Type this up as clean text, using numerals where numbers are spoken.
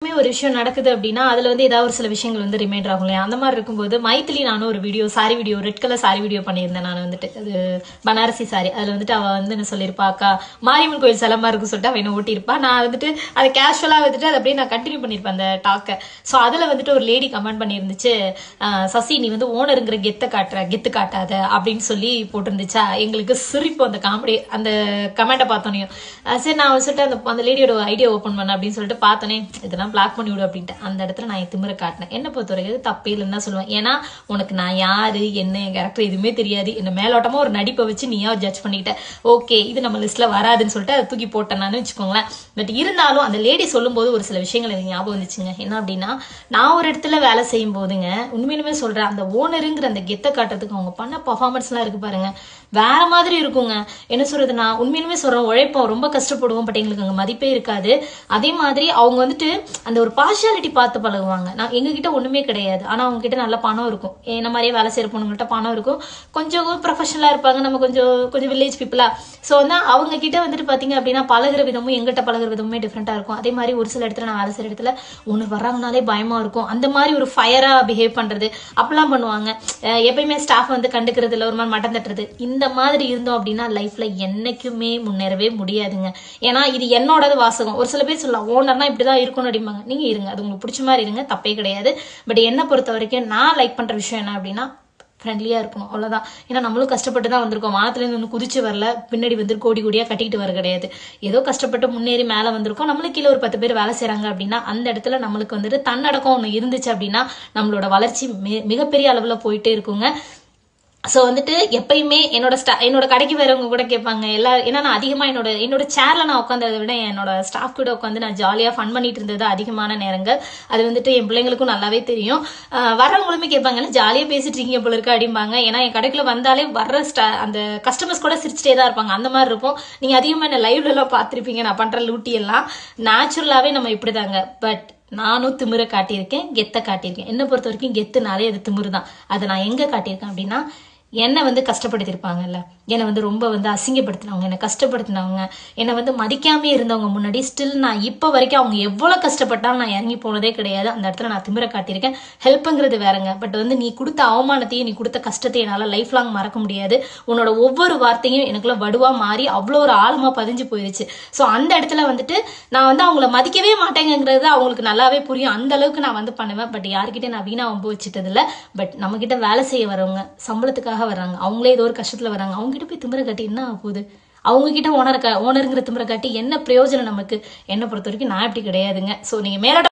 ஒரு விஷயம் நடக்குது அப்படின்னா அதுல வந்து ஏதாவது ஒரு சில விஷயங்கள் வந்து ரிமைண்டர் ஆகும் இல்லையா? அந்த மாதிரி இருக்கும்போது மைத்திலி நானும் ஒரு video sorry video red colour sorry video பண்ணியிருந்தேன். நான் வந்துட்டு அது பனாரசி சாரி. அதுல வந்துட்டு அவ வந்து என்ன சொல்லியிருப்பா, அக்கா மாரியம்மன் கோயில் சிலம்பா இருக்குன்னு சொல்லிட்டு அவ என்ன ஓட்டியிருப்பா. நான் வந்துட்டு அதை கேஷுவலா வந்துட்டு அதை அப்படியே நான் கண்டினியூ பண்ணியிருப்பேன் அந்த டாக்கை. ஸோ அதுல வந்துட்டு ஒரு லேடி கமெண்ட் பண்ணியிருந்துச்சு, சசி நீ வந்து ஓனருங்கிற கெத்து காட்டாத அப்படின்னு சொல்லி போட்டிருந்துச்சா. எங்களுக்கு சிரிப்பு அந்த காமெடி அந்த கமெண்ட்டை பார்த்தோன்னே. சரி நான் சொல்லிட்டு அந்த லேடியோட ஐடியா ஓப்பன் பண்ண அப்படின்னு சொல்லிட்டு பார்த்தோன்னே இதெல்லாம் பிளாக் பண்ணி விடு அப்படின்ட்டு அந்த இடத்துல நான் என் திமிரை காட்டினேன். என்ன பொறுத்த வரைக்கும் தப்பே இல்லைன்னு தான் சொல்லுவேன். ஏன்னா உனக்கு நான் யாரு என்ன என் கேரக்டர் எதுவுமே தெரியாது. என்ன மேலோட்டமா ஒரு நடிப்பை வச்சு நீயா ஜட்ஜ் பண்ணிட்ட. ஓகே இது நம்ம லிஸ்ட்ல வராதுன்னு சொல்லிட்டு அதை தூக்கி போட்டேன்னு வச்சுக்கோங்களேன். பட் இருந்தாலும் அந்த லேடி சொல்லும் போது ஒரு சில விஷயங்கள் எனக்கு ஞாபகம் வந்துச்சுங்க. என்ன அப்படின்னா, நான் ஒரு இடத்துல வேலை செய்யும் போதுங்க உண்மையிலுமே சொல்றேன், அந்த ஓனருங்கிற அந்த கெத்தை காட்டுறதுக்கு அவங்க பண்ண பர்ஃபார்மன்ஸ் எல்லாம் இருக்கு பாருங்க, வேற மாதிரி இருக்குங்க. என்ன சொல்றது, நான் உண்மையிலுமே சொல்றேன், உழைப்போம் ரொம்ப கஷ்டப்படுவோம், பட் எங்களுக்கு அங்க மதிப்பே இருக்காது. அதே மாதிரி அவங்க வந்துட்டு அந்த ஒரு பார்ஷியாலிட்டி பார்த்து பழகுவாங்க. நான் எங்ககிட்ட ஒண்ணுமே கிடையாது, ஆனா அவங்க கிட்ட நல்ல பணம் இருக்கும். என்ன மாதிரியே வேலை செய்யற பொண்ணுங்கள்ட்ட பணம் இருக்கும், கொஞ்சம் ப்ரொஃபஷனலா இருப்பாங்க, நம்ம கொஞ்சம் வில்லேஜ் பீப்புளா. ஸோ வந்து அவங்க கிட்ட வந்துட்டு பாத்தீங்க அப்படின்னா பழகுற விதமும் எங்கிட்ட பழகுற விதமுமே டிஃப்ரெண்டா இருக்கும். அதே மாதிரி ஒரு சில இடத்துல நான் வேலை செய்யற இடத்துல ஒண்ணு வர்றாங்கனாலே பயமா இருக்கும். அந்த மாதிரி ஒரு ஃபயரா பிஹேவ் பண்றது அப்படிலாம் பண்ணுவாங்க. எப்பயுமே ஸ்டாஃப் வந்து கண்டுக்கிறது இல்லை, ஒரு மாதிரி மட்டம் தட்டுறது. இந்த மாதிரி இருந்தோம் அப்படின்னா லைஃப்ல என்னைக்குமே முன்னேறவே முடியாதுங்க. ஏன்னா இது என்னோடது வாசகம். ஒரு சில பேர் சொல்லலாம் ஓனர்னா இப்படிதான் இருக்கணும் அப்படிம்பாங்க. நீங்க இருங்க, அது உங்களுக்கு பிடிச்ச மாதிரி இருங்க, தப்பே கிடையாது. பட் என்ன பொறுத்த வரைக்கும் நான் லைக் பண்ற விஷயம் என்ன அப்படின்னா ஃப்ரெண்ட்லியா இருக்கணும், அவ்வளவுதான். ஏன்னா நம்மளும் கஷ்டப்பட்டு தான் வந்திருக்கோம். வானத்துல இருந்து ஒன்று குதிச்சு வரல, பின்னாடி வந்து கோடி கோடியா கட்டிக்கிட்டு வர கிடையாது. ஏதோ கஷ்டப்பட்டு முன்னேறி மேல வந்திருக்கோம். நம்மளுக்கு கீழே ஒரு 10 பேர் வேலை செய்யறாங்க அப்படின்னா அந்த இடத்துல நம்மளுக்கு வந்துட்டு தன்னடக்கம் ஒண்ணு இருந்துச்சு அப்படின்னா நம்மளோட வளர்ச்சி மிகப்பெரிய அளவுல போயிட்டே இருக்குங்க. ஸோ வந்துட்டு எப்பயுமே என்னோட கடைக்கு வரவங்க கூட கேட்பாங்க எல்லாரும். ஏன்னா நான் அதிகமா என்னோட சேர்ல நான் உட்காந்ததை விட என்னோட ஸ்டாஃப் கூட உட்காந்து நான் ஜாலியா ஃபன் பண்ணிட்டு இருந்தது அதிகமான நேரங்கள். அது வந்துட்டு என் பிள்ளைங்களுக்கும் நல்லாவே தெரியும். வரவங்களுமே கேட்பாங்க ஜாலியா பேசிட்டு இருக்கீங்க போல இருக்கு அப்படிம்பாங்க. ஏன்னா என் கடைக்குள்ள வந்தாலே வர்ற அந்த கஸ்டமர்ஸ் கூட சிரிச்சிட்டே தான் இருப்பாங்க. அந்த மாதிரி இருக்கும். நீங்க அதிகமா என்ன லைவ்ல எல்லாம் பார்த்திருப்பீங்க. நான் பண்ற லூட்டி எல்லாம் நேச்சுரலாவே நம்ம இப்படிதாங்க. பட் நானும் திமிரை காட்டியிருக்கேன், கெத்தை காட்டியிருக்கேன். என்ன பொறுத்த வரைக்கும் கெத்துனாலே அது திமிரு தான். அதை நான் எங்க காட்டியிருக்கேன் அப்படின்னா, என்னை வந்து கஷ்டப்படுத்திருப்பாங்கல்ல, என்னை வந்து ரொம்ப வந்து அசிங்கப்படுத்தினவங்க, என்னை கஷ்டப்படுத்தினவங்க, என்னை வந்து மதிக்காமே இருந்தவங்க முன்னாடி ஸ்டில் நான் இப்போ வரைக்கும் அவங்க எவ்வளவு கஷ்டப்பட்டாலும் நான் இறங்கி போனதே கிடையாது. அந்த இடத்துல நான் திமிரை காட்டியிருக்கேன். ஹெல்ப்புங்கிறது வேறங்க. பட் வந்து நீ கொடுத்த அவமானத்தையும் நீ கொடுத்த கஷ்டத்தையும் என்னால் லைஃப் லாங் மறக்க முடியாது. உன்னோட ஒவ்வொரு வார்த்தையும் எனக்குள்ள வடுவா மாறி அவ்வளோ ஒரு ஆழமா பதிஞ்சு போயிருச்சு. ஸோ அந்த இடத்துல வந்துட்டு நான் வந்து அவங்கள மதிக்கவே மாட்டேங்கிறது அவங்களுக்கு நல்லாவே புரியும். அந்த அளவுக்கு நான் வந்து பண்ணுவேன். பட் யாருக்கிட்டே நான் வீணா வம்பு வச்சுட்டது இல்லை. பட் நம்ம கிட்ட வேலை செய்ய வரவங்க சம்பளத்துக்காக வர்றாங்க, அவங்களே ஏதோ ஒரு கஷ்டத்துல வராங்க, அவங்க கிட்ட போய் திமிரை காட்டி என்ன ஆகுது? அவங்க கிட்ட ஓனருங்கிற திமிரை காட்டி என்ன பிரயோஜனம் நமக்கு? என்ன பொறுத்த வரைக்கும் நான் இப்படி கிடையாதுங்க. சோ நீங்க மேலோட்ட